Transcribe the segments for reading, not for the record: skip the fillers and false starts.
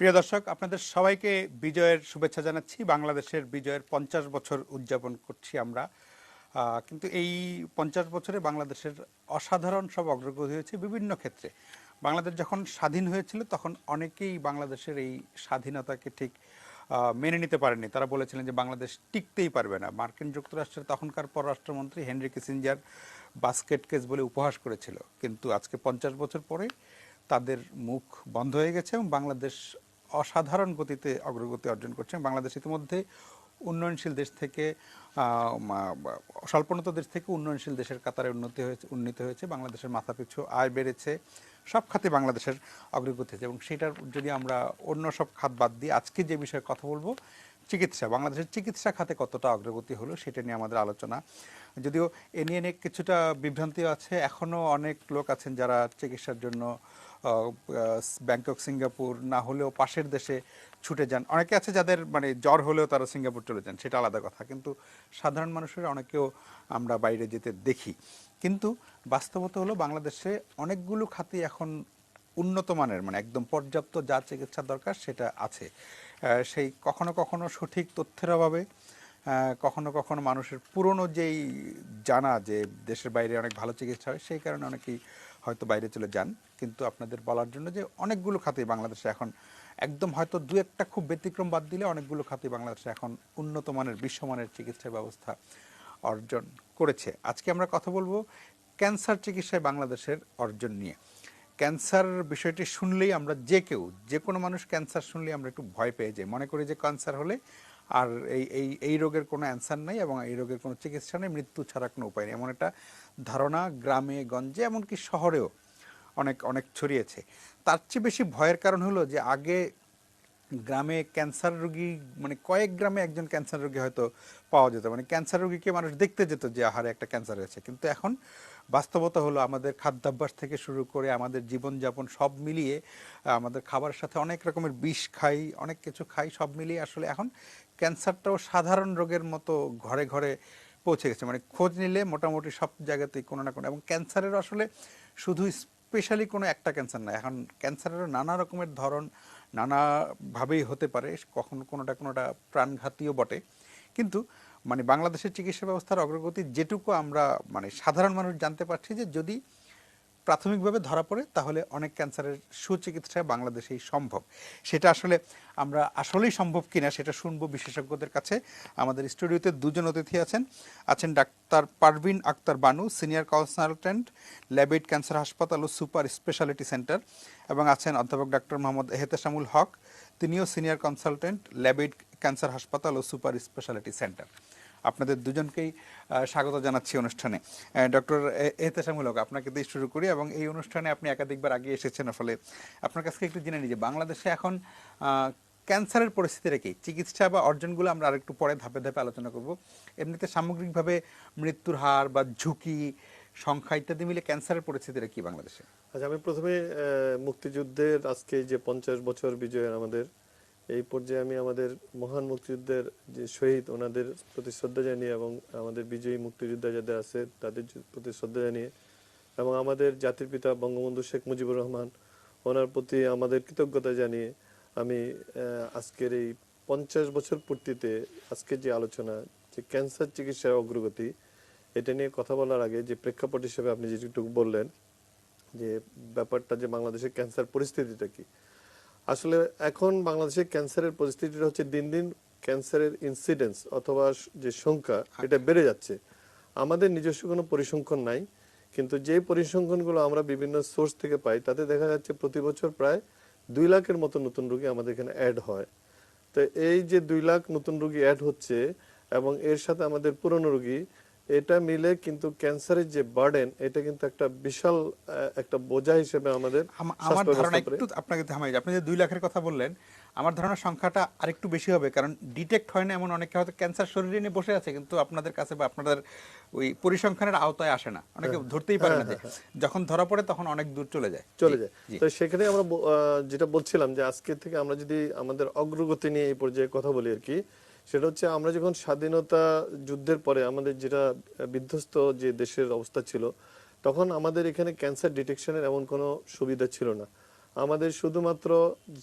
প্রিয় দর্শক, আপনাদের সবাইকে বিজয়ের শুভেচ্ছা জানাচ্ছি। বাংলাদেশের বিজয়ের 50 বছর উদযাপন করছি আমরা। কিন্তু এই 50 বছরে বাংলাদেশের অসাধারণ সব অগ্রগতি হয়েছে বিভিন্ন ক্ষেত্রে। বাংলাদেশ যখন স্বাধীন হয়েছিল তখন অনেকেই বাংলাদেশের এই স্বাধীনতাকে ঠিক মেনে নিতে পারেননি। তারা বলেছিলেন যে বাংলাদেশ টিকতেই পারবে না। মার্কিন যুক্তরাষ্ট্রের তখনকার পররাষ্ট্রমন্ত্রী হেনরি কিসিঞ্জার বাস্কেট কেস বলে উপহাস করেছিল। কিন্তু আজকে 50 বছর পরে তাদের মুখ বন্ধ হয়ে গেছে এবং বাংলাদেশ অসাধারণ গতিতে অগ্রগতি অর্জন করছে। বাংলাদেশ ইতিমধ্যে উন্নয়নশীল দেশ থেকে স্বল্পোন্নত দেশ থেকে উন্নয়নশীল দেশের কাতারে উন্নীত হয়েছে। বাংলাদেশের মাথাপিছু আয় বেড়েছে, সব খাতে বাংলাদেশের অগ্রগতি হয়েছে। এবং সেটার যদি আমরা অন্য সব খাত বাদ দিয়ে আজকে যে বিষয়ে কথা বলবো, চিকিৎসা, বাংলাদেশের চিকিৎসা খাতে কতটা অগ্রগতি হলো সেটা নিয়ে আমাদের আলোচনা। যদিও এ নিয়ে কিছুটা বিভ্রান্তিও আছে, এখনও অনেক লোক আছেন যারা চিকিৎসার জন্য ব্যাংকক, সিঙ্গাপুর না হলেও পাশের দেশে ছুটে যান। অনেকে আছে যাদের জ্বর হলেও তারা সিঙ্গাপুর চলে যান, সেটা আলাদা কথা। কিন্তু সাধারণ মানুষের অনেকেও আমরা বাইরে যেতে দেখি। কিন্তু বাস্তবতা হলো বাংলাদেশে অনেকগুলো খাতে এখন উন্নত মানের, একদম পর্যাপ্ত যা চিকিৎসা দরকার সেটা আছে। সেই কখনো কখনো সঠিক তথ্যের অভাবে, কখনো কখনো মানুষের পুরনো যেই জানা যে দেশের বাইরে অনেক ভালো চিকিৎসা হয়, সেই কারণে অনেকেই হয়তো বাইরে চলে যান। কিন্তু আপনাদের বলার জন্য যে অনেকগুলো খাতেই বাংলাদেশে এখন একদম হয়তো দু একটা খুব ব্যতিক্রম বাদ দিলে অনেকগুলো খাতেই বাংলাদেশে এখন উন্নত মানের, বিশ্বমানের চিকিৎসা ব্যবস্থা অর্জন করেছে। আজকে আমরা কথা বলবো ক্যান্সার চিকিৎসায় বাংলাদেশের অর্জন নিয়ে। ক্যান্সার বিষয়টি শুনলেই আমরা যে কোনো মানুষ ক্যান্সার শুনলেই আমরা একটু ভয় পেয়ে যাই, মনে করি যে ক্যান্সার হলে আর এই রোগের কোনো অ্যান্সার নেই এবং এই রোগের কোনো চিকিৎসা নেই, মৃত্যু ছাড়া কোনো উপায় নেই, এমন একটা ধারণা গ্রামে গঞ্জে এমনকি শহরেও অনেক অনেক ছড়িয়েছে। তার চেয়ে বেশি ভয়ের কারণ হলো যে আগে গ্রামে ক্যান্সার রোগী, কয়েক গ্রামে একজন ক্যান্সার রোগী হয়তো পাওয়া যেত, ক্যান্সার রোগীকে মানুষ দেখতে যেত যে আহারে একটা ক্যান্সার হয়েছে। কিন্তু এখন বাস্তবতা হলো আমাদের খাদ্যাভ্যাস থেকে শুরু করে আমাদের জীবনযাপন সব মিলিয়ে, আমাদের খাবারের সাথে অনেক রকমের বিষ খাই, অনেক কিছু খাই, সব মিলিয়ে আসলে এখন ক্যান্সারটাও সাধারণ রোগের মতো ঘরে ঘরে পৌঁছে গেছে। খোঁজ নিলে মোটামুটি সব জায়গাতেই কোনো না কোনো, এবং ক্যান্সারের আসলে শুধু স্পেশালি কোনো একটা ক্যান্সার না, এখন ক্যান্সারেরও নানা রকমের ধরন নানাভাবেই হতে পারে, কখনো কোনোটা প্রাণঘাতীও বটে। কিন্তু বাংলাদেশের চিকিৎসা ব্যবস্থার অগ্রগতি যেটুকু আমরা সাধারণ মানুষ জানতে পারছি যে যদি প্রাথমিকভাবে ধরা পড়ে তাহলে অনেক ক্যান্সারের সুচিকিৎসা বাংলাদেশেই সম্ভব। সেটা আসলে আমরা আসলেই সম্ভব কিনা সেটা শুনবো বিশেষজ্ঞদের কাছে। আমাদের স্টুডিওতে দুজন অতিথি আছেন ডাক্তার Parvin Akhtar Banu, senior consultant, Labaid cancer হাসপাতাল ও সুপার স্পেশালিটি সেন্টার, এবং আছেন অধ্যাপক ডাক্তার মোহাম্মদ এহতেশামুল হক, তিনিও সিনিয়র কনসালটেন্ট, ল্যাবেইড ক্যান্সার হাসপাতাল ও সুপার স্পেশালিটি সেন্টার। আপনাদের দুজনকেই স্বাগত জানাচ্ছি অনুষ্ঠানে। ডক্টর এহতেশামুল হক, আপনাকে দিয়ে শুরু করি। এবং এই অনুষ্ঠানে আপনি একাধিকবার আগে এসেছেন, ফলে আপনার কাছে একটু জেনে নিই যে বাংলাদেশে এখন ক্যান্সারের পরিস্থিতিটা কি, চিকিৎসা বা অর্জনগুলো আমরা আরেকটু পরে ধাপে ধাপে আলোচনা করব। এমনিতে সামগ্রিকভাবে মৃত্যুর হার বা ঝুঁকি, সংখ্যা ইত্যাদি মিলে ক্যান্সারের পরিস্থিতিটা কি বাংলাদেশে? আচ্ছা, আমি প্রথমে মুক্তিযুদ্ধের আজকে যে 50 বছর বিজয়ের আমাদের এই পর্যায়ে আমি আমাদের মহান মুক্তিযুদ্ধের যে শহীদ ওনাদের প্রতি শ্রদ্ধা জানিয়ে এবং আমাদের বিজয়ী মুক্তিযোদ্ধা যাদের আছে তাদের প্রতি শ্রদ্ধা জানিয়ে এবং আমাদের জাতির পিতা বঙ্গবন্ধু শেখ মুজিবুর রহমান ওনার প্রতি আমাদের কৃতজ্ঞতা জানিয়ে আমি আজকের এই 50 বছর পূর্তিতে আজকের যে আলোচনা, যে ক্যান্সার চিকিৎসার অগ্রগতি, এটা নিয়ে কথা বলার আগে যে প্রেক্ষাপট হিসেবে আপনি যেটুকু বললেন যে ব্যাপারটা, যে বাংলাদেশের ক্যান্সার পরিস্থিতিটা কি, আসলে এখন বাংলাদেশের ক্যান্সারের পরিস্থিতিটা হচ্ছে দিন দিন ক্যান্সারের ইনসিডেন্স অথবা যে সংখ্যা এটা বেড়ে যাচ্ছে। আমাদের নিজস্ব কোনো পরিসংখ্যান নাই, কিন্তু যে পরিসংখ্যানগুলো আমরা বিভিন্ন সোর্স থেকে পাই তাতে দেখা যাচ্ছে প্রতি বছর প্রায় 2 লাখের মতো নতুন রোগী আমাদের এখানে অ্যাড হয়। তো এই যে 2 লাখ নতুন রোগী অ্যাড হচ্ছে এবং এর সাথে আমাদের পুরনো রোগী, এটা মিলে কিন্তু ক্যান্সারের যে বার্ডেন, এটা কিন্তু একটা বিশাল একটা বোঝা হিসেবে আমাদের আমার স্বাস্থ্য ধারণা, ব্যবস্থা। একটু আপনাকে থামাই, আপনি যে 2 লাখের কথা বললেন, আমার ধারণা সংখ্যাটা আরেকটু বেশি হবে, কারণ ডিটেক্ট হয় না এমন অনেকে হয়তো ক্যান্সার শরীরে নিয়ে বসে আছে কিন্তু আপনাদের কাছে বা আপনাদের ওই পরিসংখ্যানের আওতায় আসে না, অনেকে ধরতেই পারে না, যে যখন ধরা পড়ে তখন অনেক দূর চলে যায়। জি। তো সেখানে আমরা যেটা বলছিলাম যে আজকে থেকে আমরা যদি আমাদের অগ্রগতি নিয়ে এই পর্যায়ে কথা বলি আর কি, সেটা হচ্ছে আমরা যখন স্বাধীনতা যুদ্ধের পরে আমাদের যেটা বিধ্বস্ত যে দেশের অবস্থা ছিল, তখন আমাদের এখানে ক্যান্সার ডিটেকশনের এমন কোনো সুবিধা ছিল না। আমাদের শুধুমাত্র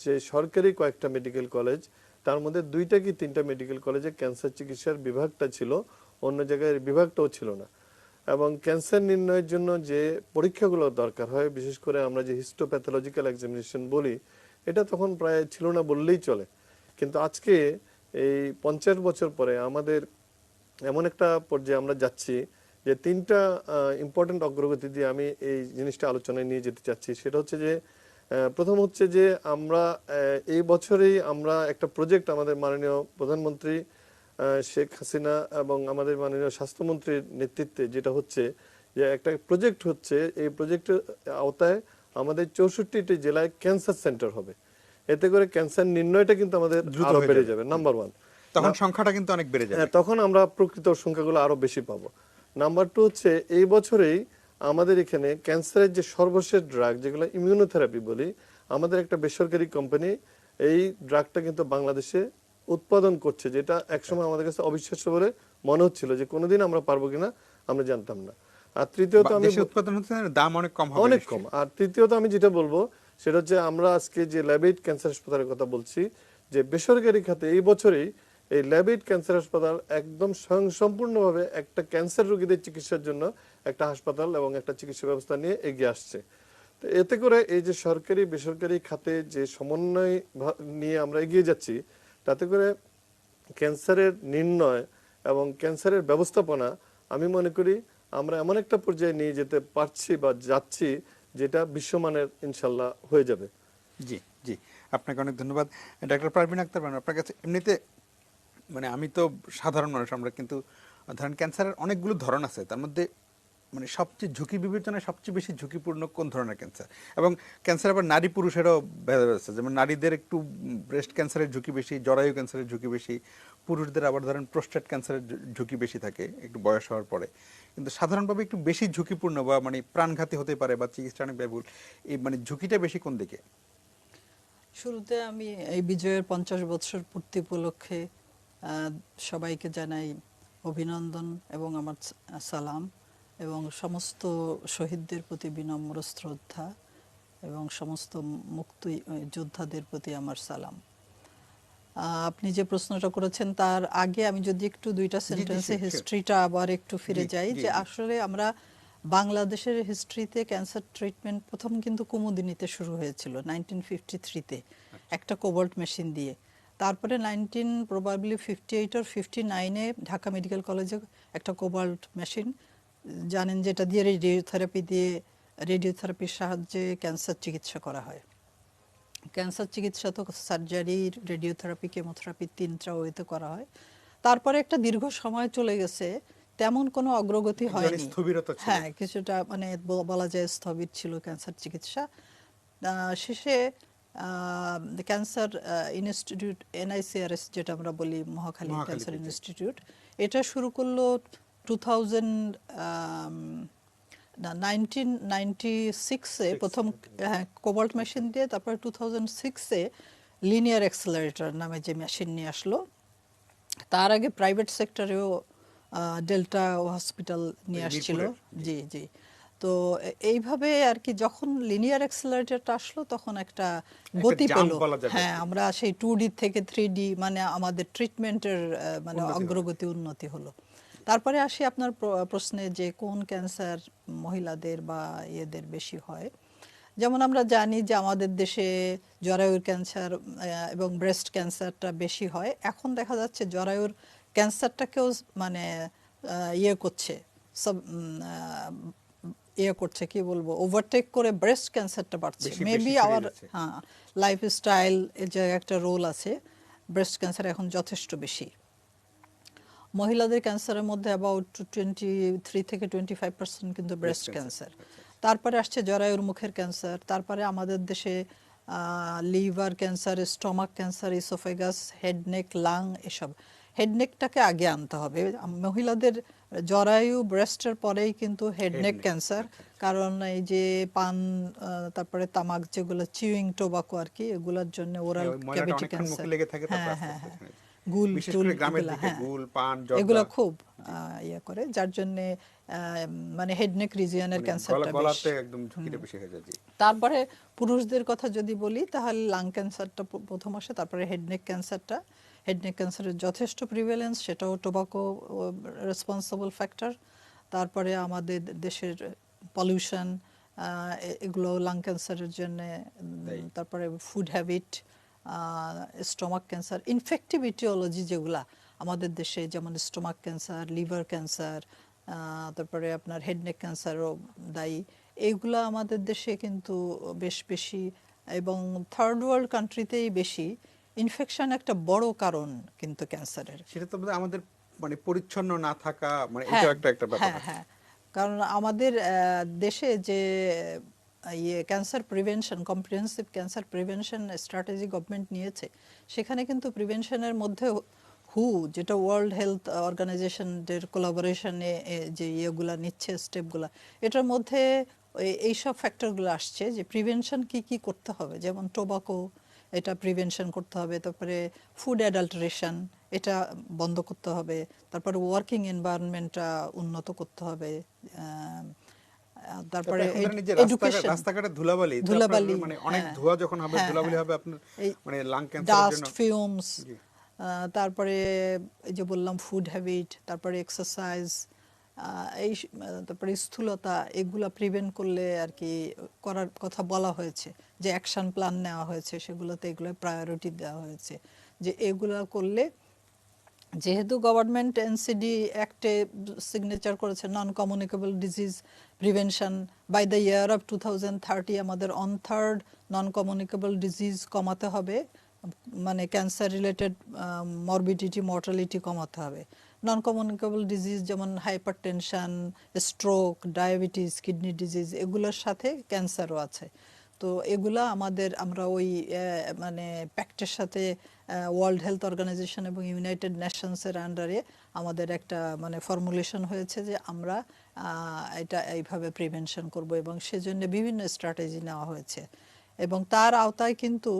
যে সরকারি কয়েকটা মেডিকেল কলেজ, তার মধ্যে 2টা কি 3টা মেডিকেল কলেজে ক্যান্সার চিকিৎসার বিভাগটা ছিল, অন্য জায়গায় বিভাগটাও ছিল না। এবং ক্যান্সার নির্ণয়ের জন্য যে পরীক্ষাগুলো দরকার হয়, বিশেষ করে আমরা যে হিস্টোপ্যাথোলজিক্যাল এক্সামিনেশন বলি, এটা তখন প্রায় ছিল না বললেই চলে। কিন্তু আজকে এই 50 বছর পরে আমাদের এমন একটা পর্যায়ে আমরা যাচ্ছি যে 3টা ইম্পর্টেন্ট অগ্রগতি দিয়ে আমি এই জিনিসটা আলোচনায় নিয়ে যেতে চাচ্ছি। সেটা হচ্ছে যে প্রথম হচ্ছে যে আমরা এই বছরেই আমরা একটা প্রজেক্ট আমাদের মাননীয় প্রধানমন্ত্রী শেখ হাসিনা এবং আমাদের মাননীয় স্বাস্থ্যমন্ত্রীর নেতৃত্বে যেটা হচ্ছে যে একটা প্রজেক্ট হচ্ছে, এই প্রজেক্টের আওতায় আমাদের 64টি জেলায় ক্যান্সার সেন্টার হবে। এতে করে ক্যান্সার নির্ণয়টা কিন্তু আমাদের দ্রুত আরো হয়ে বেড়ে যাবে। যাবে, নাম্বার 1। তখন সংখ্যাটা কিন্তু অনেক বেড়ে যাবে। তখন আমরা প্রকৃত সংখ্যাগুলো আরো বেশি পাবো। নাম্বার 2 হচ্ছে এই বছরেই আমাদের এখানে ক্যান্সারের যে সর্বশেষ ড্রাগ, যেগুলো ইমিউনোথেরাপি বলি, আমাদের একটা বেসরকারি কোম্পানি এই ড্রাগটা কিন্তু বাংলাদেশে উৎপাদন করছে, যেটা একসময় আমাদের কাছে অবিশ্বাস্য বলে মনে হচ্ছিল যে কোনোদিন আমরা পারবো কিনা আমরা জানতাম না। আর তৃতীয়ত আমি দেশে উৎপাদন হচ্ছে না, দাম অনেক কম হবে, অনেক কম। আর তৃতীয়ত আমি যেটা বলবো সেটা হচ্ছে আমরা আজকে যে ল্যাবেট ক্যান্সার হাসপাতালের কথা বলছি, যে বেসরকারি খাতে এই বছরেই এই ল্যাবেট ক্যান্সার হাসপাতাল একদম সম্পূর্ণভাবে একটা ক্যান্সার রোগীদের চিকিৎসার জন্য একটা হাসপাতাল এবং একটা চিকিৎসা ব্যবস্থা নিয়ে এগিয়ে আসছে। তো এতে করে এই যে সরকারি বেসরকারি খাতে যে সমন্বয় নিয়ে আমরা এগিয়ে যাচ্ছি, তাতে করে ক্যান্সারের নির্ণয় এবং ক্যান্সারের ব্যবস্থাপনা আমি মনে করি আমরা এমন একটা পর্যায়ে নিয়ে যেতে পারছি বা যাচ্ছি যেটা বিশ্বমানের ইনশাল্লাহ হয়ে যাবে। জি জি, আপনাকে অনেক ধন্যবাদ ডাক্তার পারভীন আক্তার ম্যাডাম। আপনার কাছে এমনিতে মানে আমি তো সাধারণ মানুষ, আমরা কিন্তু ধরেন ক্যান্সারের অনেকগুলো ধরন আছে, তার মধ্যে মানে সবচেয়ে ঝুঁকি বিবেচনায় সবচেয়ে বেশি ঝুঁকিপূর্ণ কোন ধরনের ক্যান্সার? এবং ক্যান্সার আবার নারী পুরুষেরও ভেদা আছে, যেমন নারীদের একটু ব্রেস্ট ক্যান্সারের ঝুঁকি বেশি, জরায়ু ক্যান্সারের ঝুঁকি বেশি, পুরুষদের আবার ধরেন প্রোস্টেট ক্যান্সারের ঝুঁকি বেশি থাকে একটু বয়স হওয়ার পরে। কিন্তু সাধারণভাবে একটু বেশি ঝুঁকিপূর্ণ বা মানে প্রাণঘাতী হতে পারে বা চিকিৎসা অনেক ব্যয়বহুল, এই মানে ঝুঁকিটা বেশি কোন দিকে? শুরুতে আমি এই বিজয়ের 50 বছর পূর্তি উপলক্ষে সবাইকে জানাই অভিনন্দন এবং আমার সালাম, এবং সমস্ত শহীদদের প্রতি বিনম্র শ্রদ্ধা, এবং সমস্ত মুক্তি যোদ্ধাদের প্রতি আমার সালাম। আপনি যে প্রশ্নটা করেছেন তার আগে আমি যদি একটু দুইটা সেন্টেন্সে হিস্ট্রিটা আবার একটু ফিরে যাই, যে আসলে আমরা বাংলাদেশের হিস্ট্রিতে ক্যান্সার ট্রিটমেন্ট প্রথম কিন্তু কুমুদিনীতে শুরু হয়েছিল 1953-তে একটা কোবাল্ট মেশিন দিয়ে। তারপরে 1958 or 59-এ ঢাকা মেডিকেল কলেজে একটা কোবাল্ট মেশিন, জানেন, যেটা দিয়ে রেডিওথেরাপির সাহায্যে ক্যান্সার চিকিৎসা করা হয়। ক্যান্সার চিকিৎসা তো সার্জারি, রেডিওথেরাপি, কেমোথেরাপি 3টা ওয়েতে করা হয়। তারপরে একটা দীর্ঘ সময় চলে গেছে, তেমন কোনো অগ্রগতি হয়নি। হ্যাঁ, কিছুটা মানে বলা যায় স্থবির ছিল ক্যান্সার চিকিৎসা। শেষে ক্যান্সার ইনস্টিটিউট, NICRS যেটা আমরা বলি, মহাখালী ক্যান্সার ইনস্টিটিউট, এটা শুরু করলো 1996-এ প্রথম কোবাল্ট মেশিন দিয়ে। তারপরে 2006-এ লিনিয়ার অ্যাক্সেলারেটর নামে যে মেশিন নিয়ে আসলো। তার আগে প্রাইভেট সেক্টরেও ডেল্টা হসপিটাল নিয়ে আসছিল। জি জি। তো এইভাবে আর কি, যখন লিনিয়ার অ্যাক্সেলারেটরটা আসলো তখন একটা গতি পেল। হ্যাঁ, আমরা সেই 2D থেকে 3D, মানে আমাদের ট্রিটমেন্টের মানে অগ্রগতি, উন্নতি হলো। তারপরে আসি আপনার প্রশ্নে যে কোন ক্যান্সার মহিলাদের বা ইয়েদের বেশি হয়। যেমন আমরা জানি যে আমাদের দেশে জরায়ুর ক্যান্সার এবং ব্রেস্ট ক্যান্সারটা বেশি হয়। এখন দেখা যাচ্ছে জরায়ুর ক্যান্সারটাকেও মানে ইয়ে করছে, সব কি বলবো, ওভারটেক করে ব্রেস্ট ক্যান্সারটা বাড়ছে। মেবি আওয়ার লাইফস্টাইল এর যে একটা রোল আছে, ব্রেস্ট ক্যান্সার এখন যথেষ্ট বেশি। মহিলাদের ক্যান্সারের মধ্যে অ্যাবাউট 23-25% কিন্তু ব্রেস্ট ক্যান্সার। তারপরে আসছে জরায়ুর মুখের ক্যান্সার। তারপরে আমাদের দেশে liver cancer, stomach cancer, oesophagus, head neck, lung, এসব। হেড নেকটাকে আগে আনতে হবে। মহিলাদের জরায়ু, ব্রেস্টের পরেই কিন্তু হেড নেক ক্যান্সার, কারণ এই যে পান, তারপরে তামাক, যেগুলো চিউইং টোবাকো আর কি, এগুলোর জন্য ওরাল ক্যাভিটি ক্যান্সার, হ্যাঁ হ্যাঁ হ্যাঁ, গুল, এগুলো খুব ইয়ে করে, যার জন্য মানে হেড নেক রিজিয়নের ক্যান্সারটা গলাতে একদম ঝুঁকিটা বেশি হয়ে যায়। জি। তারপরে পুরুষদের কথা যদি বলি তাহলে লাং ক্যান্সারটা প্রথম আসে, তারপরে হেড নেক ক্যান্সারটা। হেড নেক ক্যান্সারের যথেষ্ট প্রিভ্যালেন্স, সেটাও টোবাকো রেসপন্সিবল ফ্যাক্টর। তারপরে আমাদের দেশের পলিউশন, এগুলো লাং ক্যান্সারের জন্য। তারপরে food habit, stomach cancer, infective aetiology যেগুলা আমাদের দেশে, যেমন স্টোমাক ক্যান্সার, লিভার ক্যান্সার, তারপরে আপনার হেড নেক ক্যান্সারও দায়ী। এইগুলা আমাদের দেশে কিন্তু বেশ বেশি, এবং থার্ড ওয়ার্ল্ড কান্ট্রিতেই বেশি। ইনফেকশন একটা বড় কারণ কিন্তু ক্যান্সারের। সেটা তো বোধহয় আমাদের মানে পরিচ্ছন্ন না থাকা, মানে হ্যাঁ, এটা একটা ব্যাপার হ্যাঁ, আছে। হ্যাঁ। কারণ আমাদের দেশে যে cancer prevention, comprehensive cancer prevention strategy government নিয়েছে, সেখানে কিন্তু প্রিভেনশনের মধ্যে হু, যেটা ওয়ার্ল্ড হেলথ অর্গানাইজেশনের কোলাবোরেশনে যে ইয়েগুলা নিচ্ছে, স্টেপগুলা, এটার মধ্যে এইসব ফ্যাক্টরগুলো আসছে যে প্রিভেনশন কি কি করতে হবে। যেমন টোবাকো, এটা প্রিভেনশন করতে হবে। তারপরে ফুড অ্যাডাল্টারেশন, এটা বন্ধ করতে হবে। তারপরে ওয়ার্কিং এনভায়রনমেন্টটা উন্নত করতে হবে। তারপরে এখন ধরেন এই যে এডুকেশন, রাস্তাঘাটে ধুলাবালি, তো আপনার ধুলাবালি, মানে অনেক হ্যাঁ, ধোঁয়া যখন হবে, হ্যাঁ, ধুলাবালি হ্যাঁ, হবে আপনার এই মানে লাং ক্যান্সারের ডাস্ট জন্য। ফিউমস, জি। তারপরে এই যে বললাম ফুড হ্যাবিট, তারপরে এক্সারসাইজ, তারপরে স্থূলতা, এগুলা প্রিভেন্ট করলে আর কি করার কথা বলা হয়েছে, যে অ্যাকশন প্ল্যান নেওয়া হয়েছে, সেগুলোতে এগুলো প্রায়োরিটি দেওয়া হয়েছে, যে এগুলা করলে, যেহেতু গভর্নমেন্ট এনসিডি অ্যাক্টে সিগনেচার করেছে non communicable disease prevention, by the year of 2030 আমাদের 1/3 নন কমিউনিকেবল ডিজিজ কমাতে হবে, মানে ক্যান্সার রিলেটেড মরবিডিটি, মর্টালিটি কমাতে হবে। নন কমিউনিকেবল ডিজিজ যেমন hypertension, stroke, diabetes, kidney disease, এগুলোর সাথে ক্যান্সারও আছে। তো এগুলা আমরা ওই মানে প্যাক্টের সাথে ওয়ার্ল্ড হেলথ অর্গানাইজেশন এবং ইউনাইটেড নেশনসের আন্ডারে আমাদের একটা মানে ফর্মুলেশন হয়েছে যে আমরা এটা এইভাবে প্রিভেনশন করব, এবং সেজন্য বিভিন্ন স্ট্র্যাটেজি নেওয়া হয়েছে। এবং তার আওতায় কিন্তু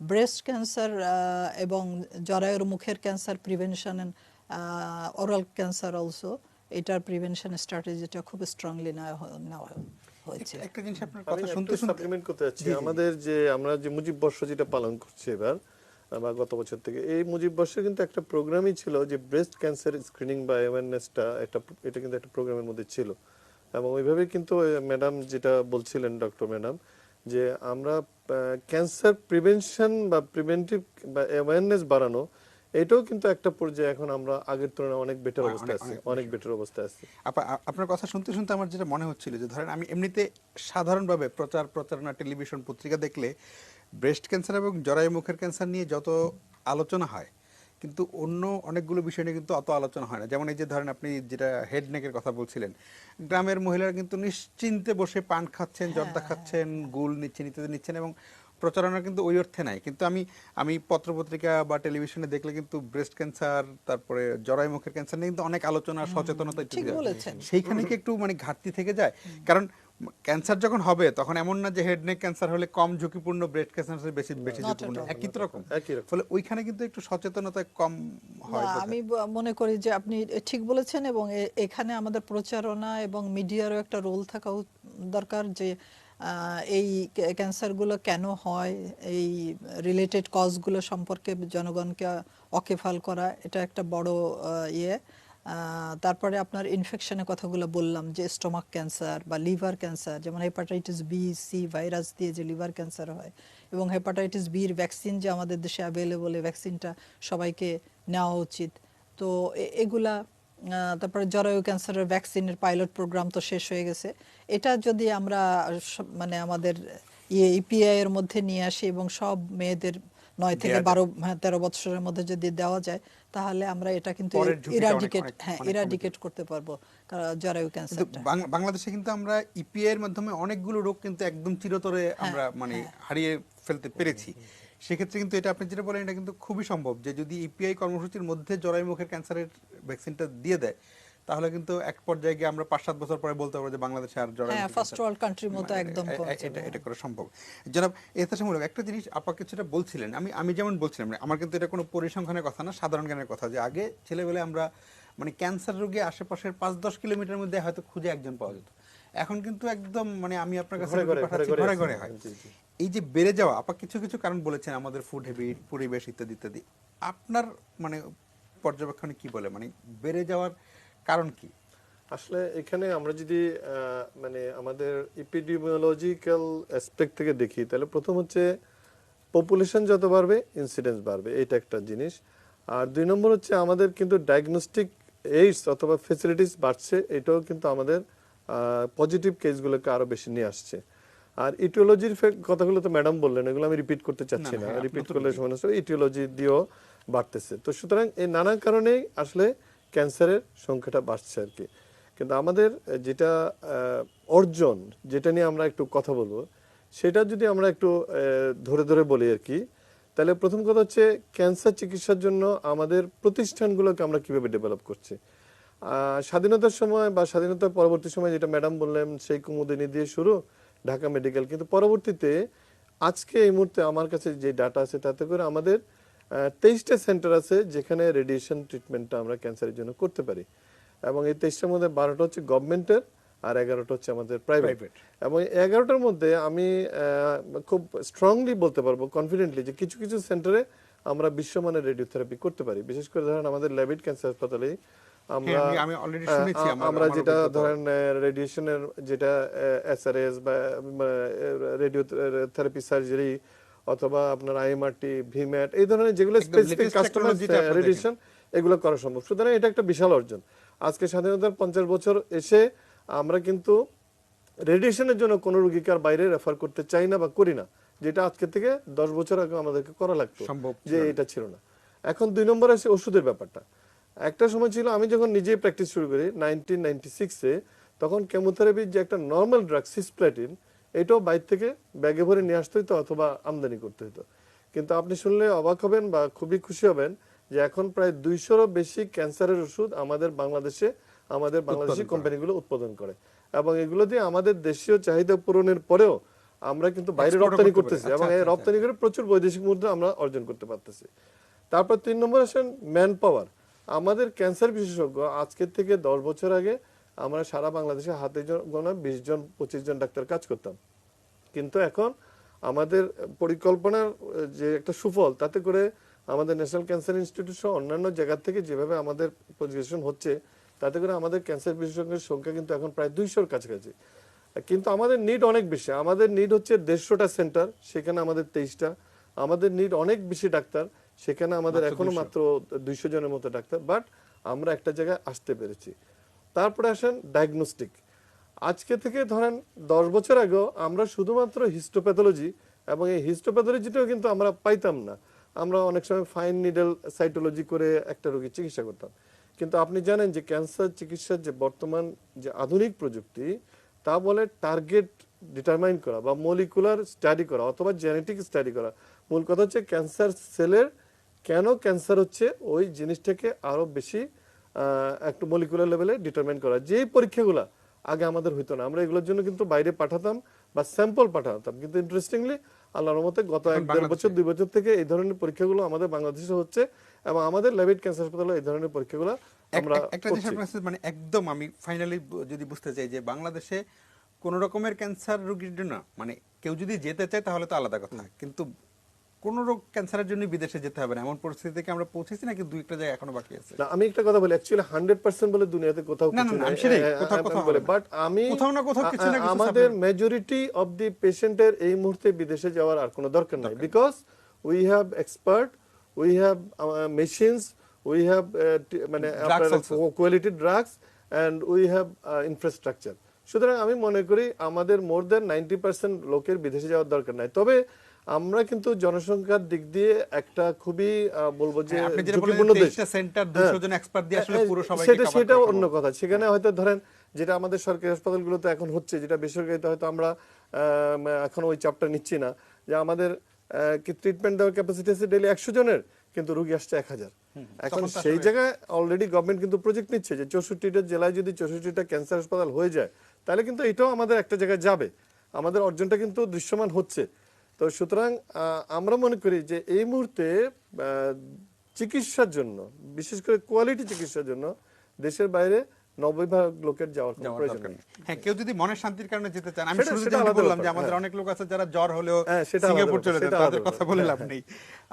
ব্রেস্ট ক্যান্সার এবং জরায়ুর মুখের cancer prevention, oral cancer also, এটার প্রিভেনশন স্ট্র্যাটেজিটা খুব স্ট্রংলি নেওয়া হয়েছে। একটা জিনিস আপনার আমি কথা একটু শুনতে শুনতে সাপ্লিমেন্ট করতে যাচ্ছি। জি, জি, জি। আমাদের যে আমরা যে মুজিব বর্ষ যেটা পালন করছি এবার বা গত বছর থেকে, এই মুজিব বর্ষে কিন্তু একটা প্রোগ্রামই ছিল যে ব্রেস্ট ক্যান্সার স্ক্রিনিং বা অ্যাওয়ারনেসটা এটা কিন্তু একটা প্রোগ্রামের মধ্যে ছিল। এবং ওইভাবে কিন্তু ম্যাডাম যেটা বলছিলেন, ডক্টর ম্যাডাম, যে আমরা ক্যান্সার প্রিভেনশন বা প্রিভেন্টিভ বা অ্যাওয়ারনেস বাড়ানো, এটাও কিন্তু একটা পর্যায়ে এখন আমরা আগের তুলনায় অনেক বেটার অবস্থায় আছি, অনেক বেটার অবস্থায় আছি। আপনার কথা শুনতে শুনতে আমার যেটা মনে হচ্ছিল যে ধরেন আমি এমনিতে সাধারণভাবে প্রচারণা, টেলিভিশন, পত্রিকা দেখলে ব্রেস্ট ক্যান্সার এবং জরায়ু মুখের ক্যান্সার নিয়ে যত আলোচনা হয়, কিন্তু অন্য অনেকগুলো বিষয় নিয়ে কিন্তু অত আলোচনা হয় না। যেমন এই যে ধরেন আপনি যেটা হেড নেকের কথা বলছিলেন, গ্রামের মহিলারা কিন্তু নিশ্চিন্তে বসে পান খাচ্ছেন, জর্দা খাচ্ছেন, গুল নিচ্ছেন, ইত্যাদি নিচ্ছেন, এবং প্রচারণা কিন্তু ওই অর্থে নাই। কিন্তু আমি পত্রপত্রিকা বা টেলিভিশনে দেখলে কিন্তু ব্রেস্ট ক্যান্সার, তারপরে জরায়ু মুখের ক্যান্সার নিয়ে কিন্তু অনেক আলোচনা, সচেতনতা ঠিক ইত্যাদি হয়। বলেছেন। সেইখানে কি একটু মানে ঘাটতি থেকে যায়? কারণ ক্যান্সার যখন হবে তখন এমন না যে হেড নেক ক্যান্সার হলে কম ঝুঁকিপূর্ণ, ব্রেস্ট ক্যান্সার বেশি বেশি Not ঝুঁকিপূর্ণ, at all. একই তো রকম। একই রকম। ফলে ওইখানে কিন্তু একটু সচেতনতা কম হয় না, বোধহয়। আমি মনে করি যে আপনি ঠিক বলেছেন, এবং এখানে আমাদের প্রচারণা এবং মিডিয়ারও একটা রোল থাকা দরকার, যে এই ক্যান্সারগুলো কেন হয়, এই রিলেটেড কজগুলো সম্পর্কে জনগণকে ওয়াকিবহাল করা, এটা একটা বড় ইয়ে। তারপরে আপনার ইনফেকশনের কথাগুলো বললাম, যে স্টোমাক ক্যান্সার বা লিভার ক্যান্সার, যেমন হেপাটাইটিস বি, সি ভাইরাস দিয়ে যে লিভার ক্যান্সার হয়, এবং হেপাটাইটিস বির ভ্যাকসিন যে আমাদের দেশে অ্যাভেলেবল, এই ভ্যাকসিনটা সবাইকে নেওয়া উচিত। তো এগুলা, তারপরে জরায়ু ক্যান্সারের ভ্যাকসিনের পাইলট প্রোগ্রাম তো শেষ হয়ে গেছে। এটা যদি আমরা মানে আমাদের ইপিআই এর মধ্যে নিয়ে আসি এবং সব মেয়েদের 9 থেকে 13 বছরের মধ্যে যদি দেওয়া যায়, তাহলে আমরা এটা কিন্তু পরের ঝুঁকিটা অনেক ইরাডিকেট করতে পারবো জরায়ু কিন্তু ক্যান্সারটা। বাংলাদেশে কিন্তু আমরা ইপিআই এর মাধ্যমে অনেকগুলো রোগ কিন্তু একদম চিরতরে আমরা মানে হারিয়ে ফেলতে পেরেছি। সেক্ষেত্রে কিন্তু এটা আপনি যেটা বলেন, এটা কিন্তু খুবই সম্ভব যে যদি ইপিআই কর্মসূচির মধ্যে জরায়ু মুখের ক্যান্সারের ভ্যাকসিনটা দিয়ে দেয়, তাহলে কিন্তু এক পর্যায়ে গিয়ে আমরা 5-7 বছর পরে বলতে পারবো যে বাংলাদেশে আর জরায়ু মুখের ফার্স্ট ওয়ার্ল্ড কান্ট্রির মতো একদম এটা করা সম্ভব। জনাব এহতেশামূলক একটা জিনিস আপা কিছুটা বলছিলেন, আমি যেমন বলছিলাম, আমার কিন্তু এটা কোনো পরিসংখ্যানের কথা না, সাধারণ জ্ঞানের কথা, যে আগে ছেলেবেলায় আমরা মানে ক্যান্সার রোগী আশেপাশের 5-10 কিলোমিটার মধ্যে হয়তো খুঁজে একজন পাওয়া যেত। এখন কিন্তু একদম মানে আমি আপনার কাছে ঘরে রোগী ঘরে পাঠাচ্ছি, ঘরে ঘরে হয়। জি, জি। এই যে বেড়ে যাওয়া, আপা কিছু কিছু কারণ বলেছেন, আমাদের ফুড হ্যাবিট, পরিবেশ ইত্যাদি ইত্যাদি, আপনার মানে পর্যবেক্ষণে কি বলে, মানে বেড়ে যাওয়ার কারণ কি? আসলে এখানে আমরা যদি মানে আমাদের ইপিডেমিওলজিক্যাল অ্যাসপেক্ট থেকে দেখি, তাহলে প্রথম হচ্ছে পপুলেশন যত বাড়বে ইনসিডেন্স বাড়বে, এটা একটা জিনিস। আর 2 নম্বর হচ্ছে আমাদের কিন্তু ডায়াগনস্টিক এইডস অথবা ফেসিলিটিস বাড়ছে, এটাও কিন্তু আমাদের পজিটিভ কেসগুলোকে আরো বেশি নিয়ে আসছে। আর ইটিওলজির কথাগুলো তো ম্যাডাম বললেন, এগুলো আমি রিপিট করতে চাচ্ছি না, হ্যাঁ, রিপিট নতুন করলে সমস্যা, ইটিওলজি দিয়েও বাড়তেছে। তো সুতরাং এই নানা কারণেই আসলে ক্যান্সারের সংখ্যাটা বাড়ছে আর কি। কিন্তু আমাদের যেটা অর্জন, যেটা নিয়ে আমরা একটু কথা বলবো, সেটা যদি আমরা একটু ধরে ধরে বলি আর কি, তাহলে প্রথম কথা হচ্ছে ক্যান্সার চিকিৎসার জন্য আমাদের প্রতিষ্ঠানগুলোকে আমরা কিভাবে ডেভেলপ করছি। স্বাধীনতার সময় বা স্বাধীনতার পরবর্তী সময় যেটা ম্যাডাম বললেন, সেই কুমুদিনী দিয়ে শুরু, ঢাকা মেডিকেল, কিন্তু পরবর্তীতে আজকে এই মুহূর্তে আমার কাছে যে ডাটা আছে তাতে করে আমাদের 23টা সেন্টার আছে যেখানে রেডিয়েশন ট্রিটমেন্টটা আমরা ক্যান্সারের জন্য করতে পারি। এবং এই 23টার মধ্যে 12টা হচ্ছে গভর্নমেন্টের আর 11টা হচ্ছে আমাদের প্রাইভেট। এবং 11টার মধ্যে আমি খুব স্ট্রংলি বলতে পারবো, কনফিডেন্টলি, যে কিছু কিছু সেন্টারে আমরা বিশ্বমানের রেডিওথেরাপি করতে পারি। বিশেষ করে ধরেন আমাদের ল্যাবিড ক্যান্সার হাসপাতালে আমরা আমি অলরেডি শুনেছি, আমরা যেটা ধরেন রেডিয়েশনের যেটা এসআরএস বা রেডিওথেরাপি সার্জারি অথবা আপনার আইএমআরটি, ভিম্যাট, এই ধরনের যেগুলো স্পেসিফিক কাস্টমাইজ রেডিয়েশন, এগুলো করা সম্ভব। সুতরাং এটা একটা বিশাল অর্জন। আজকে স্বাধীনতার 50 বছর এসে আমরা কিন্তু রেডিয়েশনের জন্য কোনো রোগীকে আর বাইরে রেফার করতে চাই না বা করি না, যেটা আজকে থেকে 10 বছর আগে আমাদেরকে করা লাগতো, যে এটা ছিল না। এখন 2 নম্বরে আসে ওষুধের ব্যাপারটা। একটা সময় ছিল, আমি যখন নিজেই প্র্যাকটিস শুরু করি 1996-এ, তখন কেমোথেরাপির যে একটা নর্মাল ড্রাগ সিসপ্ল্যাটিন, এটাও বাইরে থেকে ব্যাগে ভরে নিয়ে আসতে হতো অথবা আমদানি করতে হতো। কিন্তু আপনি শুনলে অবাক হবেন বা খুবই খুশি হবেন যে এখন প্রায় 200-এরও বেশি ক্যান্সারের ওষুধ আমাদের বাংলাদেশি কোম্পানিগুলো উৎপাদন করে, এবং এগুলো দিয়ে আমাদের দেশীয় চাহিদা পূরণের পরেও আমরা কিন্তু বাইরে রপ্তানি করতেছি, এবং এই রপ্তানি করে প্রচুর বৈদেশিক মুদ্রা আমরা অর্জন করতে পারতেছি। তারপর 3 নম্বর আসেন ম্যান পাওয়ার। আমাদের ক্যান্সার বিশেষজ্ঞ আজকের থেকে 10 বছর আগে আমরা সারা বাংলাদেশে হাতে গোনা 20 জন 25 জন ডাক্তার কাজ করতাম, কিন্তু এখন আমাদের পরিকল্পনার যে একটা সুফল, তাতে করে আমাদের ন্যাশনাল ক্যান্সার ইনস্টিটিউট সহ অন্যান্য জায়গা থেকে যেভাবে আমাদের পরিবেশন হচ্ছে, তাতে করে আমাদের ক্যান্সার বিশেষজ্ঞের সংখ্যা কিন্তু এখন প্রায় 200-র কাছাকাছি। কিন্তু আমাদের নিড অনেক বেশি। আমাদের নিড হচ্ছে 150টা সেন্টার, সেখানে আমাদের 23টা। আমাদের নিড অনেক বেশি ডাক্তার, সেখানে আমাদের এখনো মাত্র 200 জনের মতো ডাক্তার, বাট আমরা একটা জায়গায় আসতে পেরেছি। তারপরে আসেন ডায়াগনস্টিক। আজকে থেকে ধরেন 10 বছর আগেও আমরা শুধুমাত্র হিস্টোপ্যাথোলজি, এবং এই হিস্টোপ্যাথোলজিটাও কিন্তু আমরা পাইতাম না। আমরা অনেক সময় ফাইন নিডল সাইটোলজি করে একটা রোগীর চিকিৎসা করতাম। কিন্তু আপনি জানেন যে ক্যান্সার চিকিৎসার যে বর্তমান যে আধুনিক প্রযুক্তি, তা বলে টার্গেট ডিটারমাইন করা বা মলিকুলার স্টাডি করা অথবা জেনেটিক স্টাডি করা। মূল কথা হচ্ছে ক্যান্সার সেলের কেন ক্যান্সার হচ্ছে, ওই জিনিসটাকে আরো বেশি একটু মলিকুলার লেভেলে ডিটারমাইন করা। যেই পরীক্ষাগুলো আগে আমাদের হইতো না, আমরা এগুলোর জন্য কিন্তু বাইরে পাঠাতাম বা স্যাম্পল পাঠাতাম, কিন্তু ইন্টারেস্টিংলি আল্লাহর রহমতে গত 1-1.5 বছর 2 বছর থেকে এই ধরনের পরীক্ষাগুলো আমাদের বাংলাদেশে হচ্ছে, এবং আমাদের ল্যাবিড ক্যান্সার হাসপাতালে এই ধরনের পরীক্ষাগুলো আমরা একটা জিনিস আপনার কাছে মানে একদম আমি ফাইনালি যদি বুঝতে চাই যে বাংলাদেশে কোন রকমের ক্যান্সার রোগীর জন্য, মানে কেউ যদি যেতে চায় তাহলে তো আলাদা কথা, কিন্তু কোন রোগ ক্যান্সারের জন্য বিদেশে যেতে হবে না এমন পরিস্থিতি থেকে আমরা পৌঁছেছি নাকি 2-1টা জায়গা এখনো বাকি আছে? না, আমি একটা কথা বলি, অ্যাকচুয়ালি 100% বলে দুনিয়াতে কোথাও কিছু নাই, বাট আমি কোথাও না কোথাও কিছু না কিছু আমাদের মেজরিটি অফ দি পেশেন্টের এই মুহূর্তে বিদেশে যাওয়ার আর কোনো দরকার নাই, because we have expert, we have machines, we have মানে quality drugs, and we have infrastructure. সুতরাং আমি মনে করি আমাদের মোর দ্যান 90% লোকের বিদেশে যাওয়ার দরকার নাই। তবে আমরা কিন্তু জনসংখ্যার দিক দিয়ে একটা খুবই বলবো যে ঝুঁকিপূর্ণ দেশ, সেটা অন্য কথা। সেখানে হয়তো ধরেন যেটা আমাদের সরকারি হাসপাতালগুলোতে এখন হচ্ছে, যেটা বেসরকারিতে হয়তো আমরা এখন ওই চাপটা নিচ্ছি না, যে আমাদের ট্রিটমেন্ট দেওয়ার ক্যাপাসিটি আছে ডেইলি 100 জনের, কিন্তু রোগী আসছে 1000। এখন সেই জায়গায় অলরেডি গভর্নমেন্ট কিন্তু প্রজেক্ট নিচ্ছে যে 64টা জেলায় যদি 64টা ক্যান্সার হাসপাতাল হয়ে যায়, তাহলে কিন্তু এটাও আমাদের একটা জায়গায় যাবে, আমাদের অর্জনটা কিন্তু দৃশ্যমান হচ্ছে। তো সুতরাং আমরা মনে করি যে এই মুহূর্তে চিকিৎসার জন্য, বিশেষ করে কোয়ালিটি চিকিৎসার জন্য দেশের বাইরে 90% লোকের যাওয়ার কোনো যাওয়ার প্রয়োজন দরকার নেই। নেই। হ্যাঁ, কেউ যদি মনের শান্তির কারণে যেতে চান, আমি সেটা- শুরুতে সেটা যেমন আলাদা বললাম যে ব্যাপার, আমাদের হ্যাঁ। অনেক লোক আছে যারা জ্বর হলেও হ্যাঁ, সেটা আলাদা সিঙ্গাপুর ব্যাপার, চলে যান, সেটা আলাদা তাদের কথা ব্যাপার। বলে হ্যাঁ, লাভ নেই।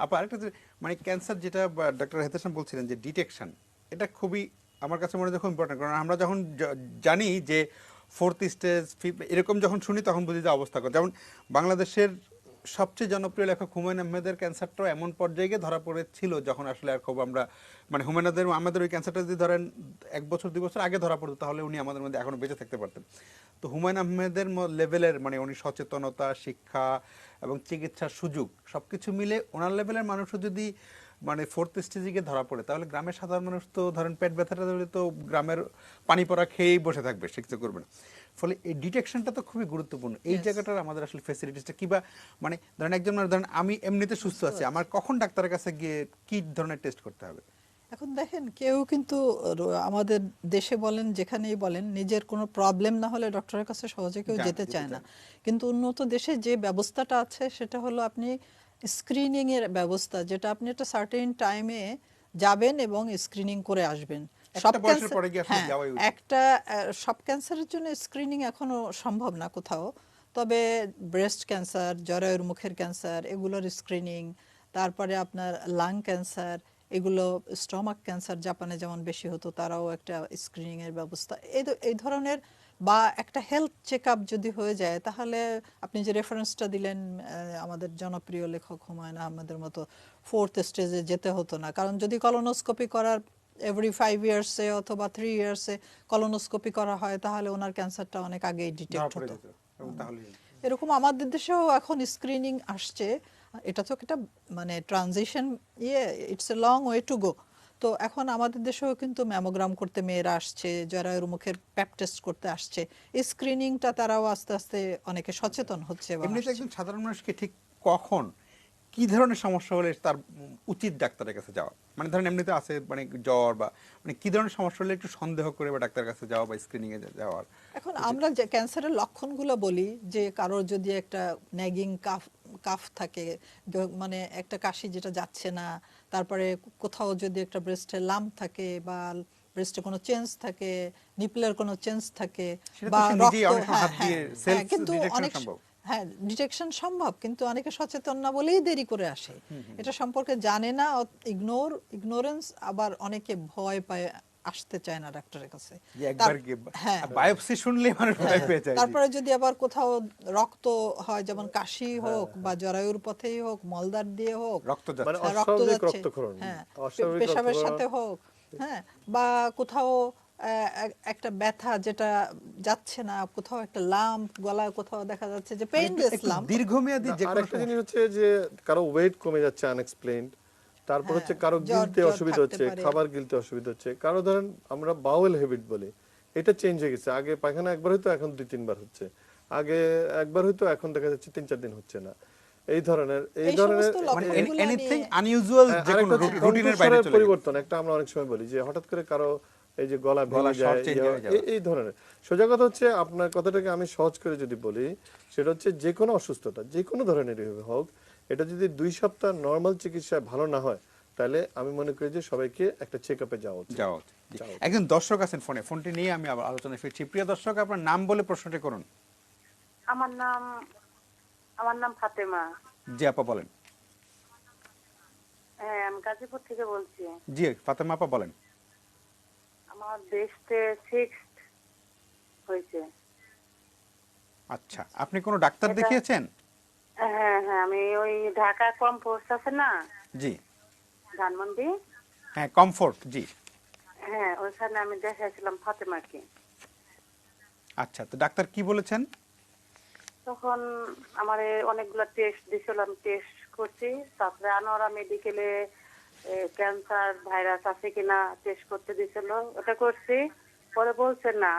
আপা আরেকটা মানে ক্যান্সার যেটা ডক্টর হেতেশাম বলছিলেন যে ডিটেকশন, এটা খুবই আমার কাছে মনে হয় খুব ইম্পর্টেন্ট। কারণ আমরা যখন জানি যে ফোর্থ স্টেজ এরকম যখন শুনি তখন বুঝি যে অবস্থা করে। যেমন বাংলাদেশের সবচেয়ে জনপ্রিয় লেখক হুমায়ুন আহমেদের ক্যান্সারটাও এমন পর্যায়ে গিয়ে ধরা পড়েছিল যখন আসলে আর খুব আমরা মানে হুমায়ুন আহমেদের ওই ক্যান্সারটা যদি ধরেন 1 বছর 2 বছর আগে ধরা পড়তো তাহলে উনি আমাদের মধ্যে এখনো বেঁচে থাকতে পারতেন। তো হুমায়ুন আহমেদের লেভেলের মানে উনি সচেতনতা, শিক্ষা এবং চিকিৎসার সুযোগ সবকিছু মিলে ওনার লেভেলের মানুষও যদি মানে ফোর্থ স্টেজে গিয়ে ধরা পড়ে তাহলে গ্রামের সাধারণ মানুষ তো ধরেন পেট ব্যথাটা ধরে তো গ্রামের পানি পড়া খেয়েই বসে থাকবে, শিখতে করবে না। ফলে এই ডিটেকশনটা তো খুবই গুরুত্বপূর্ণ। এই জায়গাটার আমাদের আসলে ফ্যাসিলিটিসটা কিবা মানে ধরেন একজন মানুষ ধরেন আমি এমনিতে সুস্থ আছি, আমার কখন ডাক্তারের কাছে গিয়ে কি ধরনের টেস্ট করতে হবে? এখন দেখেন কেউ কিন্তু আমাদের দেশে বলেন যেখানেই বলেন নিজের কোনো প্রবলেম না হলে ডক্টরের কাছে সহজে কেউ যেতে চায় না। কিন্তু উন্নত দেশে যে ব্যবস্থাটা আছে সেটা হলো আপনি স্ক্রিনিং এর ব্যবস্থা, যেটা আপনি একটা সার্টেন টাইমে যাবেন এবং স্ক্রিনিং করে আসবেন। সব একটা বয়সের ক্যান্সার, পরে গিয়ে আসলে হ্যাঁ, যাওয়াই উচিত। একটা সব ক্যান্সারের জন্য স্ক্রিনিং এখনো সম্ভব না কোথাও। তবে ব্রেস্ট ক্যান্সার, জরায়ুর মুখের ক্যান্সার, এগুলোর স্ক্রিনিং, তারপরে আপনার লাং ক্যান্সার, এগুলো স্টমাক ক্যান্সার জাপানে যেমন বেশি হতো, তারাও একটা স্ক্রিনিং এর ব্যবস্থা এই ধরনের। বা একটা হেলথ চেক আপ যদি হয়ে যায় তাহলে আপনি যে রেফারেন্সটা দিলেন আমাদের জনপ্রিয় লেখক হুমায়ুন আহমেদের মতো ফোর্থ স্টেজে যেতে হতো না। কারণ যদি কলোনোস্কোপি করার এভরি 5 ইয়ার্সে অথবা 3 ইয়ার্সে কলোনোস্কোপি করা হয় তাহলে ওনার ক্যান্সারটা অনেক আগেই ধরা ডিটেক্ট পড়ে হতো। যেত এবং তাহলে এরকম আমাদের দেশেও এখন স্ক্রিনিং আসছে। এটা তো একটা মানে transition, it's a long way to go. তো এখন আমাদের দেশেও কিন্তু ম্যামোগ্রাম করতে মেয়েরা আসছে, জরায়ুর মুখের প্যাপ টেস্ট করতে আসছে। এই স্ক্রিনিংটা তারাও আস্তে আস্তে অনেকে সচেতন হচ্ছে এবং এমনিতে আসছে। একজন সাধারণ মানুষকে ঠিক কখন কি ধরনের সমস্যা হলে তার উচিত ডাক্তারের কাছে যাওয়া? মানে ধরেন এমনিতে আছে মানে জ্বর বা মানে কি ধরনের সমস্যা হলে একটু সন্দেহ করে বা ডাক্তারের কাছে যাওয়া বা স্ক্রিনিং এ যাওয়ার এখন উচিত? আমরা যে ক্যান্সারের লক্ষণগুলো বলি, যে কারোর যদি একটা ন্যাগিং কাফ কাফ থাকে, মানে একটা কাশি যেটা যাচ্ছে না, তারপরে কোথাও যদি একটা ব্রেস্টে লাম্প থাকে বা ব্রেস্টে কোনো চেঞ্জ থাকে, নিপলের কোনো চেঞ্জ থাকে, সেটা তো বা সে নিজেই রক্ত, অনেক সময় হ্যাঁ হাত হ্যাঁ দিয়ে হ্যাঁ, সেলফ কিন্তু ডিটেকশন অনেক সম্ভব। হ্যাঁ ডিটেকশন সম্ভব, কিন্তু অনেকে সচেতন না বলেই দেরি করে আসে, এটা সম্পর্কে জানে না, ইগনোরেন্স। আবার অনেকে ভয় পায়, আসতে চায় না ডাক্তারের কাছে। যে একবার গিয়ে হ্যাঁ, বায়োপসি শুনলে মানুষ ভয় পেয়ে যায়। জি। তারপরে যদি আবার কোথাও রক্ত হয়, যেমন কাশি হোক বা জরায়ুর পথেই হোক, মলদার দিয়ে হোক, রক্ত মানে যাচ্ছে। হ্যাঁ, রক্ত অস্বাভাবিক যাচ্ছে, রক্তক্ষরণ, হ্যাঁ, অস্বাভাবিক পেশাবের রক্তক্ষরণ। সাথে হোক, হ্যাঁ, বা কোথাও একটা ব্যথা যেটা যাচ্ছে না, কোথাও একটা লাম্প, গলায় কোথাও দেখা যাচ্ছে যে মানে পেইনলেস একটু লাম্প। দীর্ঘমেয়াদী না, যে আর কোনো একটা সমস্যা। জিনিস হচ্ছে যে কারো ওয়েট কমে যাচ্ছে আনএক্সপ্লেইনড, তারপর হচ্ছে কারো জ্বর গিলতে জ্বর অসুবিধা থাকতে হচ্ছে, পারে। খাবার গিলতে অসুবিধা হচ্ছে, কারো ধরেন আমরা বাউল হ্যাবিট বলি, এটা চেঞ্জ হয়ে গেছে। আগে পায়খানা একবার হয়তো এখন 2-3 বার হচ্ছে, আগে একবার হয়তো এখন দেখা যাচ্ছে 3-4 দিন হচ্ছে না। এই ধরনের এই সমস্ত মানে লক্ষণগুলো এনিথিং নিয়ে আনইউজুয়াল যে কোনো আরেকটা হচ্ছে রুটিনের বাইরে কণ্ঠস্বরের চলে গেলে পরিবর্তন। একটা আমরা অনেক সময় বলি যে হঠাৎ করে কারো এই যে গলা ভেঙে গলার স্বর যায়, চেঞ্জ হয়ে যাওয়া। এই ধরনের। সোজা কথা হচ্ছে, আপনার কথাটাকে আমি সহজ করে যদি বলি, সেটা হচ্ছে যে কোনো অসুস্থতা যে কোনো ধরনেরই হোক, এটা যদি 2 সপ্তাহ নরমাল চিকিৎসায় ভালো না হয় তাহলে আমি মনে করি যে সবাইকে একটা চেক আপে যাওয়া উচিত। যাওয়া উচিত। জি। একজন দর্শক আছেন ফোনটি নিয়ে আমি আবার আলোচনায় ফিরছি। প্রিয় দর্শক, আপনার নাম বলে প্রশ্নটি করুন। আমার নাম ফাতেমা। জি আপা বলেন। হ্যাঁ, আমি গাজীপুর থেকে বলছি। জি ফাতেমা আপা বলেন। আমার ব্রেস্টে সিক্সথ হয়েছে। আচ্ছা, আপনি কোনো ডাক্তার দেখিয়েছেন? হ্যাঁ হ্যাঁ, আমি ওই ঢাকা কমফোর্ট আছে না, জি ধানমন্ডি, হ্যাঁ কমফোর্ট, জি। হ্যাঁ ওইখানে আমি দেখাইছিলাম ফাতেমাকে। আচ্ছা, তো ডাক্তার কি বলেছেন? তখন আমার অনেকগুলো টেস্ট দিছিলাম, টেস্ট করছি। তারপরে আনোয়ারা মেডিকেলে ক্যান্সার ভাইরাস আছে কিনা টেস্ট করতে দিছিল, ওটা করছি। পরে বলছে না,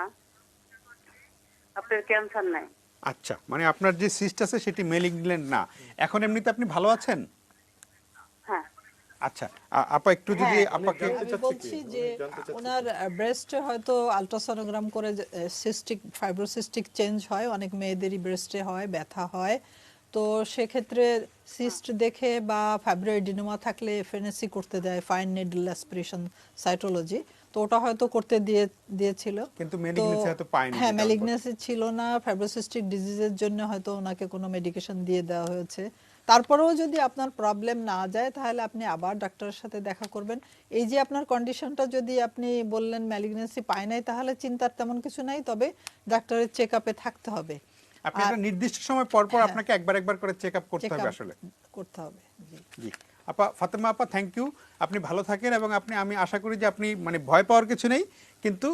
আপনার ক্যান্সার নাই। আচ্ছা, মানে আপনার যে সিস্ট আছে সেটি মেলিগন্যান্ট না। এখন এমনিতে আপনি ভালো আছেন? হ্যাঁ আচ্ছা, আপা একটু যদি হ্যাঁ, আপাকে আমি বলছি যে ওনার ব্রেস্টে হয়তো আল্ট্রাসোনোগ্রাম করে সিস্টিক ফাইব্রোসিস্টিক চেঞ্জ হয়, অনেক মেয়েদেরই ব্রেস্টে হয়, ব্যথা হয়। তো সেক্ষেত্রে সিস্ট দেখে বা ফাইব্রোএডিনোমা থাকলে এফএনএসি করতে দেয়, ফাইন নিডল অ্যাসপিরেশন সাইটোলজি। তো ওটা হয়তো করতে দিয়েছিল, কিন্তু তো malignancy হয়তো পায়নি, হ্যাঁ যেটা ম্যালিগনেন্সি ছিল না, ফাইব্রোসিস্টিক ডিজিজের জন্য হয়তো ওনাকে কোনো মেডিকেশন দিয়ে দেওয়া হয়েছে। তারপরেও যদি আপনার প্রবলেম না যায় তাহলে আপনি আবার ডাক্তারের সাথে দেখা করবেন। এই যে আপনার কন্ডিশনটা যদি আপনি বললেন ম্যালিগনেন্সি পায় নাই, তাহলে চিন্তার তেমন কিছু নাই, তবে ডাক্তারের চেক আপে থাকতে হবে। আপনি একটা নির্দিষ্ট সময় পর পর হ্যাঁ, আপনাকে একবার করে চেক আপ করতে চেক হবে আপ আসলে। করতে হবে। জি। জি আপা, ফাতেমা আপা, থ্যাংক ইউ। আপনি ভালো থাকেন এবং আমি আশা করি যে আপনি মানে ভয় পাওয়ার কিছু নেই, কিন্তু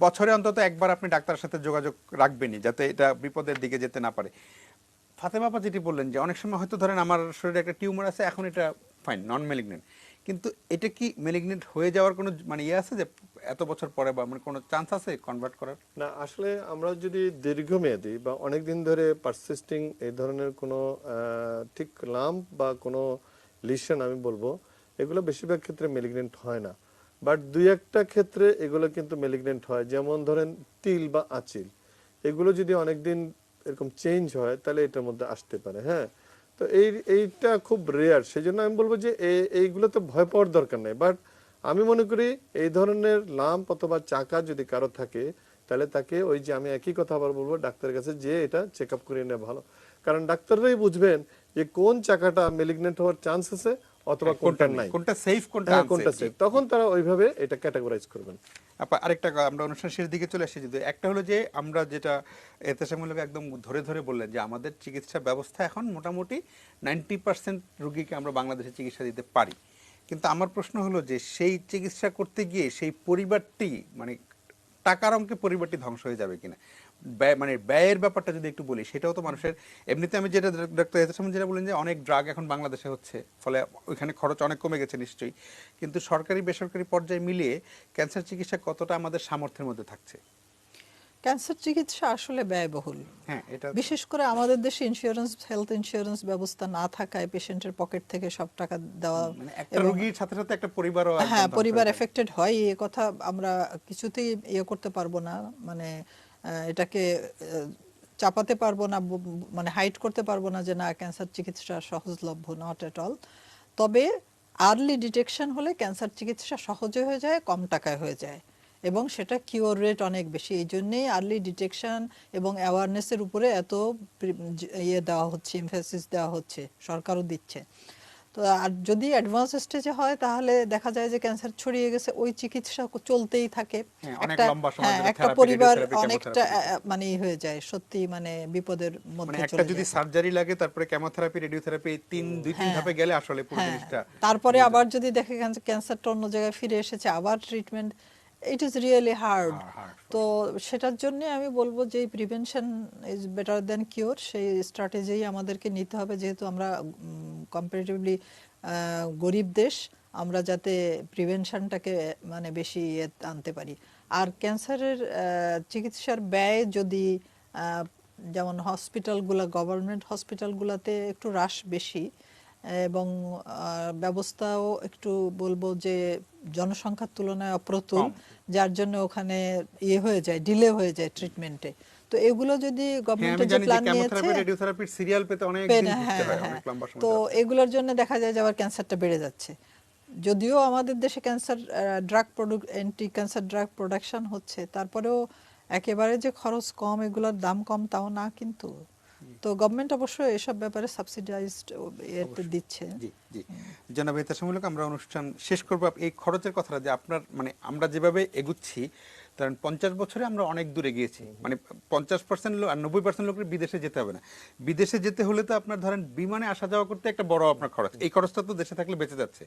বছরে অন্তত একবার আপনি ডাক্তারের সাথে যোগাযোগ রাখবেনই, যাতে এটা বিপদের দিকে যেতে না পারে। ফাতেমা আপা যেটি বললেন যে অনেক সময় হয়তো ধরেন আমার শরীরে একটা টিউমার আছে, এখন এটা ফাইন, নন ম্যালিগনেন্ট, কিন্তু এটা কি ম্যালিগনেন্ট হয়ে যাওয়ার কোনো মানে ইয়ে আছে যে এত বছর পরে, বা মানে কোনো চান্স আছে কনভার্ট করার? না, আসলে আমরা যদি দীর্ঘমেয়াদী বা অনেক দিন ধরে পারসিস্টিং এই ধরনের কোনো ঠিক লাম্প বা কোনো লিশন আমি বলবো, এগুলো বেশিরভাগ ক্ষেত্রে মেলিগনেন্ট হয় না, বাট দুই একটা ক্ষেত্রে এগুলো কিন্তু মেলিগনেন্ট হয়। যেমন ধরেন তিল বা আঁচিল, এগুলো যদি অনেকদিন এরকম চেঞ্জ হয় তাহলে এটার মধ্যে আসতে পারে। হ্যাঁ, তো এইটা খুব রেয়ার, সেই জন্য আমি বলবো যে এইগুলো তো ভয় পাওয়ার দরকার নেই। বাট আমি মনে করি এই ধরনের লাম্প অথবা চাকা যদি কারো থাকে, তাহলে তাকে ওই যে আমি একই কথা আবার বলবো, ডাক্তারের কাছে যে এটা চেক আপ করিয়ে নেওয়া ভালো, কারণ ডাক্তাররাই বুঝবেন যে কোন চাকাটা মেলিগনেন্ট হওয়ার চান্স আছে অথবা কোনটা নাই, কোনটা সেফ, কোনটা হ্যাঁ কোনটা আনসেফ। সেফ, তখন তারা ওইভাবে এটা ক্যাটাগরাইজ করবেন। আপা আরেকটা আমরা অনুষ্ঠান শেষ দিকে চলে আসছি, যদি একটা হলো যে আমরা যেটা এতেশামূলক একদম ধরে ধরে বললেন যে আমাদের চিকিৎসা ব্যবস্থা এখন মোটামুটি 90% রোগীকে আমরা বাংলাদেশে চিকিৎসা দিতে পারি, কিন্তু আমার প্রশ্ন হলো যে সেই চিকিৎসা করতে গিয়ে সেই পরিবারটি মানে টাকার অঙ্কে পরিবারটি ধ্বংস হয়ে যাবে কিনা, ব্যয় মানে ব্যয়ের ব্যাপারটা যদি একটু বলি, সেটাও তো মানুষের এমনিতে আমি যেটা ডক্টর এতেশামূল যেটা বললেন যে অনেক ড্রাগ এখন বাংলাদেশে হচ্ছে, ফলে ওইখানে খরচ অনেক কমে গেছে নিশ্চয়ই, কিন্তু সরকারি বেসরকারি পর্যায়ে মিলিয়ে ক্যান্সার চিকিৎসা কতটা আমাদের সামর্থ্যের মধ্যে থাকছে? ক্যান্সার চিকিৎসা আসলে ব্যয়বহুল, হ্যাঁ, এটা বিশেষ করে আমাদের দেশে হেলথ ইন্স্যুরেন্স ব্যবস্থা না থাকায় পেশেন্টের পকেট থেকে সব টাকা দেওয়া, মানে একটা রোগীর সাথে সাথে একটা পরিবারও একদম হ্যাঁ ধ্বংস পরিবার হয়ে যায়। এফেক্টেড হয়, এই কথা আমরা কিছুতেই ইয়ে করতে পারবো না, মানে এটাকে চাপাতে পারবো না, মানে হাইড করতে পারবো না যে না ক্যান্সার চিকিৎসা সহজলভ্য, নট এট অল। তবে আর্লি ডিটেকশন হলে ক্যান্সার চিকিৎসা সহজে হয়ে যায়, কম টাকায় হয়ে যায়, এবং সেটা কিওর রেট অনেক বেশি। এই জন্যেই আর্লি ডিটেকশন এবং অ্যাওয়ারনেসের উপরে এত ইয়ে দেওয়া হচ্ছে, এমফেসিস দেওয়া হচ্ছে, সরকারও দিচ্ছে। তো আর যদি অ্যাডভান্স স্টেজে হয় তাহলে দেখা যায় যে ক্যান্সার ছড়িয়ে গেছে, ওই চিকিৎসা চলতেই থাকে, হ্যাঁ, অনেক একটা লম্বা সময় হ্যাঁ ধরে একটা থেরাপি, পরিবার রেডিওথেরাপি, অনেকটা কেমোথেরাপি। মানে হয়ে যায়, সত্যি মানে বিপদের মানে মধ্যে একটা চলে যদি যায়। সার্জারি লাগে, তারপরে কেমোথেরাপি, রেডিওথেরাপি, এই দুই তিন হ্যাঁ, ধাপে গেলে আসলে পুরো হ্যাঁ, জিনিসটা তারপরে আবার যদি দেখে ক্যান্সারটা অন্য জায়গায় ফিরে এসেছে, আবার treatment, it is really hard. Hard. তো সেটার জন্য আমি বলবো যে prevention is better than cure, সেই স্ট্র্যাটেজি আমাদেরকে নিতে হবে, যেহেতু আমরা কম্পারেটিভলি গরিব দেশ, আমরা যাতে প্রিভেনশনটাকে মানে বেশি আনতে পারি। আর ক্যান্সারের চিকিৎসার ব্যয় যদি যেমন হসপিটালগুলো, গভর্নমেন্ট হসপিটালগুলোতে একটু রাশ বেশি, এবং ব্যবস্থাও একটু বলবো যে জনসংখ্যার তুলনায় অপ্রতুল, যার জন্য ওখানে ইয়ে হয়ে যায়, ডিলে হয়ে যায় ট্রিটমেন্টে। তো এগুলো যদি হ্যাঁ, আমি গভর্নমেন্টের যে জানি যে প্ল্যান নিয়েছে, কেমোথেরাপি, রেডিওথেরাপির সিরিয়াল পেতে অনেক দিন ঘুরতে হ্যাঁ হয়, হ্যাঁ, অনেক লম্বা সময় তো ধরে আসতে হয়। এগুলোর জন্য দেখা যায় যে আবার ক্যান্সারটা বেড়ে যাচ্ছে। যদিও আমাদের দেশে cancer anti cancer drug production হচ্ছে, তারপরেও একেবারে যে খরচ কম, এগুলোর দাম কম তাও না কিন্তু। তো গভর্নমেন্ট অবশ্য এসব ব্যাপারে সাবসিডাইজড দিচ্ছে। জি জি, জনাব এতেশামূলক, আমরা অনুষ্ঠান শেষ করবো। এই খরচের কথাটা যে আপনার মানে আমরা যেভাবে এগুচ্ছি, কারণ 50 বছরে আমরা অনেক দূরে গিয়েছি, মানে 50% লোক আর 90% লোকের বিদেশে যেতে হবে না। বিদেশে যেতে হলে তো আপনার ধরেন বিমানে আসা যাওয়া করতে একটা বড় আপনার খরচ, এই খরচটা তো দেশে থাকলে বেঁচে যাচ্ছে।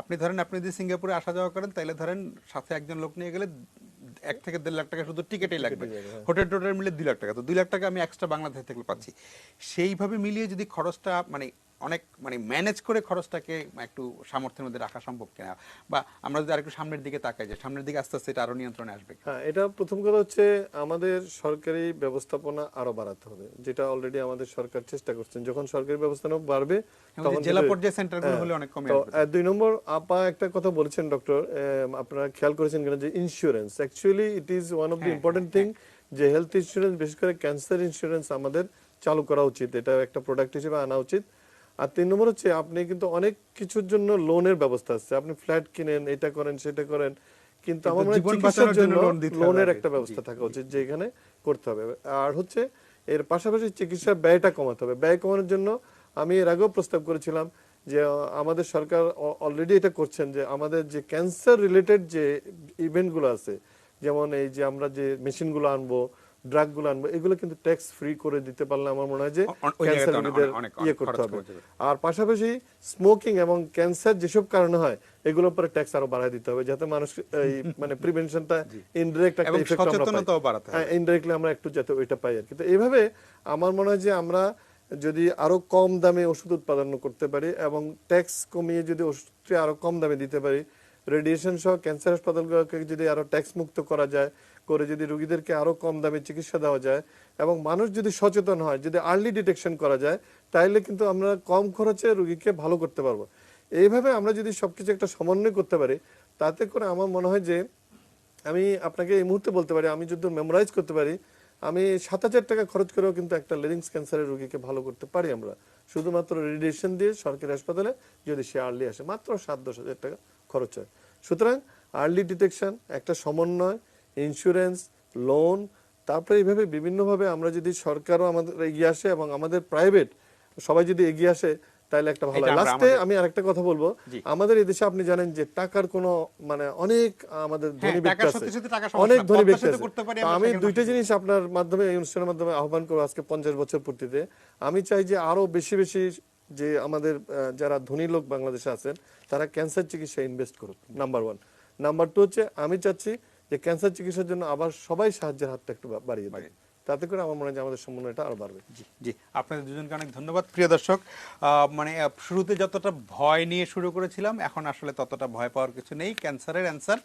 আপনি ধরেন আপনি যদি সিঙ্গাপুরে আসা যাওয়া করেন, তাহলে ধরেন সাথে একজন লোক নিয়ে গেলে 1 থেকে 1.5 লাখ টাকা শুধু টিকেটেই লাগবে, হোটেল টোটেল মিলে 2 লাখ টাকা, তো 2 লাখ টাকা আমি এক্সট্রা বাংলাদেশ থেকে পাচ্ছি। সেইভাবে মিলিয়ে যদি খরচটা মানে অনেক মানে ম্যানেজ করে খরচটাকে একটু সামর্থ্যের মধ্যে রাখা সম্ভব কিনা, বা আমরা যদি আরেকটু সামনের দিকে তাকাই, যে সামনের দিকে আস্তে আস্তে এটা আরো নিয়ন্ত্রণে আসবে। হ্যাঁ, এটা প্রথম কথা হচ্ছে আমাদের সরকারি ব্যবস্থাপনা আরো বাড়াতে হবে, যেটা অলরেডি আমাদের সরকার চেষ্টা করছেন। যখন সরকারি ব্যবস্থাপনা বাড়বে তখন জেলা পর্যায়ে সেন্টারগুলো হলে অনেক কমে আসবে। 2 নম্বর আপা একটা কথা বলেছেন ডক্টর, আপনারা খেয়াল করেছেন কিনা যে insurance, actually it is one of the important thing, যে হেলথ ইন্স্যুরেন্স, বিশেষ করে ক্যান্সার ইন্স্যুরেন্স আমাদের চালু করা উচিত, এটা একটা প্রোডাক্ট হিসেবে আনা উচিত। আর 3 নম্বর হচ্ছে আপনি কিন্তু অনেক কিছুর জন্য লোনের ব্যবস্থা আছে, আপনি ফ্ল্যাট কিনেন, এটা করেন সেটা করেন, কিন্তু কিন্তু আমার মনে হয় জীবন চিকিৎসার বাঁচানোর জন্য জন্য লোন দিতে হবে লোনের আগে। একটা ব্যবস্থা থাকা উচিত, যে এখানে করতে হবে। আর হচ্ছে এর পাশাপাশি চিকিৎসার ব্যয়টা কমাতে হবে। ব্যয় কমানোর জন্য আমি এর আগেও প্রস্তাব করেছিলাম যে আমাদের সরকার অলরেডি এটা করছেন, যে আমাদের যে ক্যান্সার রিলেটেড যে ইভেন্টগুলো আছে, যেমন এই যে আমরা যে মেশিনগুলো আনবো, ড্রাগগুলো আনবো, এগুলো কিন্তু ট্যাক্স ফ্রি করে দিতে পারলে আমার মনে হয় যে ওই ক্যান্সার জায়গাতে রোগীদের অনেক করতে খরচ হবে। কমে যাবে। আর পাশাপাশি স্মোকিং এবং ক্যান্সার যেসব কারণে হয় এগুলোর উপরে ট্যাক্স আরো বাড়ায় দিতে হবে, যাতে মানুষ এই মানে প্রিভেনশনটা ইনডিরেক্ট একটা এবং ইফেক্ট আমরা পাই। সচেতনতাও বাড়াতে হবে। ইনডিরেক্টলি আমরা একটু যাতে ওইটা পাই আর কি। তো এইভাবে আমার মনে হয় যে আমরা যদি আরো কম দামে ওষুধ উৎপাদন করতে পারি এবং ট্যাক্স কমিয়ে যদি ওষুধটি আরো কম দামে দিতে পারি, রেডিয়েশন সহ ক্যান্সার হাসপাতালগুলোকে যদি আরো ট্যাক্স মুক্ত করা যায়, করে যদি রোগীদেরকে আরো কম দামে চিকিৎসা দেওয়া যায় এবং মানুষ যদি সচেতন হয়, যদি আর্লি ডিটেকশন করা যায়, তাইলে কিন্তু আমরা কম খরচে রোগীকে ভালো করতে পারবো। এইভাবে আমরা যদি সবকিছু একটা সমন্বয় করতে পারি, তাতে করে আমার মনে হয় যে আমি আপনাকে এই মুহূর্তে বলতে পারি, আমি যদি মেমোরাইজ করতে পারি, আমি 7,000 টাকা খরচ করেও কিন্তু একটা লেরিংস ক্যান্সারের রোগীকে ভালো করতে পারি আমরা, শুধুমাত্র রেডিয়েশন দিয়ে সরকারি হাসপাতালে যদি সে আর্লি আসে, মাত্র 7-10 হাজার টাকা খরচ হয়। সুতরাং আর্লি ডিটেকশন, একটা সমন্বয়, ইন্স্যুরেন্স, লোন, তারপরে এইভাবে বিভিন্নভাবে আমরা যদি সরকারও আমাদের এগিয়ে আসে এবং আমাদের প্রাইভেট সবাই যদি এগিয়ে আসে, তাহলে একটা ভালো। এটা আমরা লাস্টে আমি আরেকটা কথা বলবো, জি। আমাদের এই দেশে আপনি জানেন যে টাকার কোনো মানে অনেক আমাদের ধনী ব্যক্তি টাকার আছে, সত্যি সত্যি টাকা সমস্যা অনেক না, ধনী পদ্মা ব্যক্তি সেতু আছে। করতে পারি তো আমরা, আমি সেখানে দুইটা মানুষ- জিনিস আপনার মাধ্যমে, এই অনুষ্ঠানের মাধ্যমে আহ্বান করবো আজকে 50 বছর পূর্তিতে। আমি চাই যে আরো বেশি বেশি যে আমাদের যারা ধনী লোক বাংলাদেশে আছেন, তারা ক্যান্সার চিকিৎসা ইনভেস্ট করুক, নাম্বার 1। নাম্বার 2 হচ্ছে আমি চাচ্ছি যে ক্যান্সার চিকিৎসার জন্য আবার সবাই সাহায্যের হাতটা একটু বাড়িয়ে দেয়, তাতে করে আমার মনে হয় যে আমাদের সমন্বয়টা আরো বাড়বে। জি জি, আপনাদের দুজনকে অনেক ধন্যবাদ। প্রিয় দর্শক, মানে শুরুতে যতটা ভয় নিয়ে শুরু করেছিলাম, এখন আসলে ততটা ভয় পাওয়ার কিছু নেই। ক্যান্সারের অ্যান্সার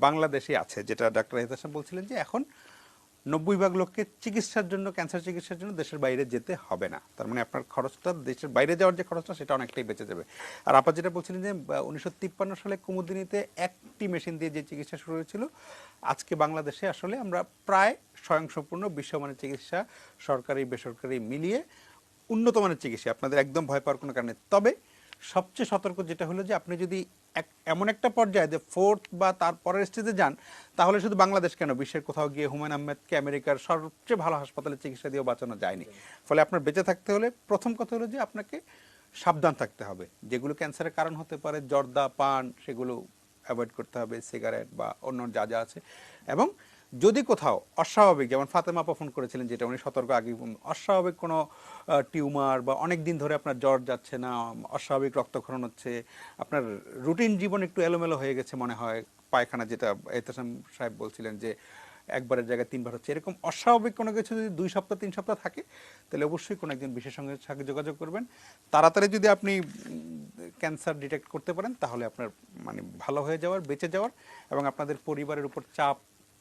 বাংলাদেশে আছে, যেটা ডাক্তার আহিদ হাসান বলছিলেন যে এখন 90 ভাগ লোককে চিকিৎসার জন্য, ক্যান্সার চিকিৎসার জন্য দেশের বাইরে যেতে হবে না। তার মানে আপনার খরচটা, দেশের বাইরে যাওয়ার যে খরচটা, সেটা অনেকটাই বেঁচে যাবে। আর আপা যেটা বলছিলেন যে 1953 সালে কুমুদিনীতে একটি মেশিন দিয়ে যে চিকিৎসা শুরু হয়েছিল, আজকে বাংলাদেশে আসলে আমরা প্রায় স্বয়ংসম্পূর্ণ বিশ্বমানের চিকিৎসা, সরকারি বেসরকারি মিলিয়ে উন্নত মানের চিকিৎসা, আপনাদের একদম ভয় পাওয়ার কোনো কারণে। তবে সবচেয়ে সতর্ক যেটা হলো যে আপনি যদি এমন একটা পর্যায়ে যে 4th বা তার পরের স্টেজে যান, তাহলে শুধু বাংলাদেশ কেন, বিশ্বের কোথাও গিয়ে হুমায়ুন আহমেদকে আমেরিকার সবচেয়ে ভালো হাসপাতালে চিকিৎসা দিয়েও বাঁচানো যায়নি। ফলে আপনার বেঁচে থাকতে হলে প্রথম কথা হলো যে আপনাকে সাবধান থাকতে হবে। যেগুলো ক্যান্সারের কারণ হতে পারে, জর্দা, পান, সেগুলো অ্যাভয়েড করতে হবে, সিগারেট বা অন্য যা যা আছে। এবং যদি কোথাও অস্বাভাবিক, যেমন ফাতেমা আপা ফোন করেছিলেন, যেটা উনি সতর্ক আগে, অস্বাভাবিক কোনো টিউমার বা অনেক দিন ধরে আপনার জ্বর যাচ্ছে না, অস্বাভাবিক রক্তক্ষরণ হচ্ছে, আপনার রুটিন জীবন একটু এলোমেলো হয়ে গেছে মনে হয়, পায়খানা, যেটা এহতেশাম সাহেব বলছিলেন যে একবারের জায়গায় 3বার হচ্ছে, এরকম অস্বাভাবিক কোনো কিছু যদি 2 সপ্তাহ 3 সপ্তাহ থাকে, তাহলে অবশ্যই কোনো একজন বিশেষজ্ঞের সাথে যোগাযোগ করবেন। তাড়াতাড়ি যদি আপনি ক্যান্সার ডিটেক্ট করতে পারেন, তাহলে আপনার মানে ভালো হয়ে যাওয়ার, বেঁচে যাওয়ার এবং আপনাদের পরিবারের উপর চাপ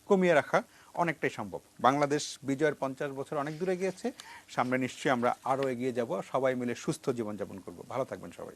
কমিয়ে রাখা অনেকটাই সম্ভব। বাংলাদেশ বিজয়ের 50 বছর অনেক দূরে গিয়েছে, সামনে নিশ্চয়ই আমরা আরও এগিয়ে যাব, সবাই মিলে সুস্থ জীবনযাপন করব। ভালো থাকবেন সবাই।